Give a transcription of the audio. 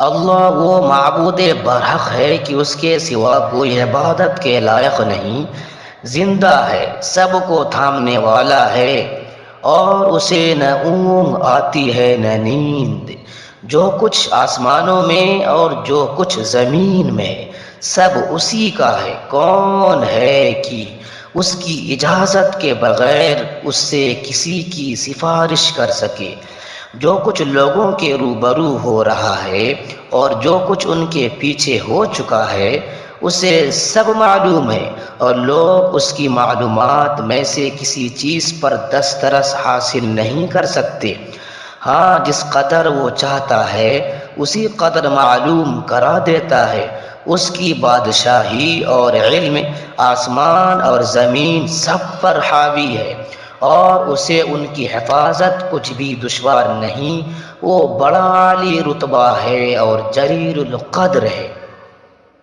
اللہ وہ معبود برحق ہے کہ اس کے سوا کوئی عبادت کے لائق نہیں، زندہ ہے، سب کو تھامنے والا ہے، اور اسے نہ اونگ آتی ہے نہ نیند۔ جو کچھ آسمانوں میں اور جو کچھ زمین میں سب اسی کا ہے۔ کون ہے کہ اس کی اجازت کے بغیر اس سے کسی کی سفارش کر سکے؟ جو کچھ لوگوں کے روبرو ہو رہا ہے اور جو کچھ ان کے پیچھے ہو چکا ہے اسے سب معلوم ہے، اور لوگ اس کی معلومات میں سے کسی چیز پر دسترس حاصل نہیں کر سکتے۔ ہاں، جس قدر وہ چاہتا ہے اسی قدر معلوم کرا دیتا ہے۔ اس کی بادشاہی اور علم آسمان اور زمین سب پر حاوی ہے، اور اسے ان کی حفاظت کچھ بھی دشوار نہیں۔ وہ بڑا عالی رتبہ ہے اور جلیل القدر ہے۔